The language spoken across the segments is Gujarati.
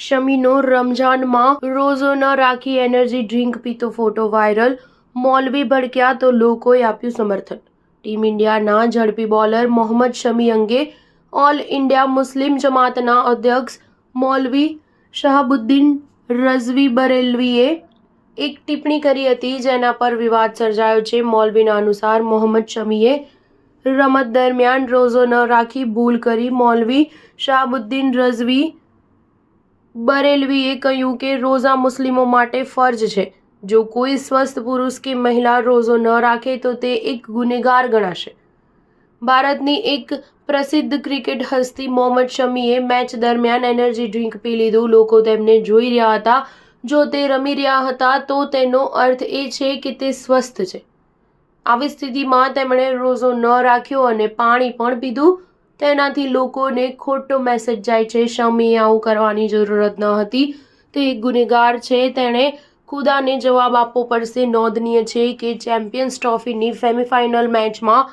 શમીનો રમઝાનમાં રોઝો ન રાખી એનર્જી ડ્રિંક પીતો ફોટો વાયરલ, મૌલવી ભડક્યા તો લોકોએ આપ્યું સમર્થન। ટીમ ઇન્ડિયાના ઝડપી બોલર મોહમ્મદ શમી અંગે ઓલ ઇન્ડિયા મુસ્લિમ જમાતના અધ્યક્ષ મૌલવી શહાબુદ્દીન રઝવી બરેલવીએ એક ટિપ્પણી કરી હતી, જેના પર વિવાદ સર્જાયો છે। મૌલવીના અનુસાર મોહમ્મદ શમીએ રમત દરમિયાન રોઝો ન રાખી ભૂલ કરી। મૌલવી શહાબુદ્દીન રઝવી બરેલવીએ કહ્યું કે રોઝા મુસ્લિમો માટે ફરજ છે। જો કોઈ સ્વસ્થ પુરુષ કે મહિલા રોઝો ન રાખે તો તે એક ગુનેગાર ગણાશે। ભારતની એક પ્રસિદ્ધ ક્રિકેટ હસ્તી મોહમ્મદ શમીએ મેચ દરમિયાન એનર્જી ડ્રિંક પી લીધું। લોકો તેમને જોઈ રહ્યા હતા। જો તે રમી રહ્યા હતા તો તેનો અર્થ એ છે કે તે સ્વસ્થ છે। આવી સ્થિતિમાં તેમણે રોઝો ન રાખ્યો અને પાણી પણ પીધું। તેનાથી લોકોને ખોટો મેસેજ જાય છે। શમીએ આવું કરવાની જરૂરત ન હતી। તે એક ગુનેગાર છે। તેણે ખુદાને જવાબ આપવો પડશે। નોંધનીય છે કે ચેમ્પિયન્સ ટ્રોફીની સેમીફાઇનલ મેચમાં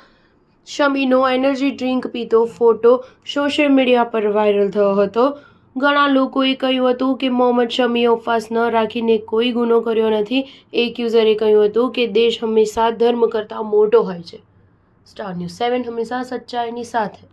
શમીનો એનર્જી ડ્રિંક પીતો ફોટો સોશિયલ મીડિયા પર વાયરલ થયો હતો। ઘણા લોકોએ કહ્યું હતું કે મોહમ્મદ શમીએ ઉપવાસ ન રાખીને કોઈ ગુનો કર્યો નથી। એક યુઝરે કહ્યું હતું કે દેશ હંમેશા ધર્મ કરતાં મોટો હોય છે। સ્ટાર ન્યૂઝ 7 હંમેશા સચ્ચાઈની સાથે।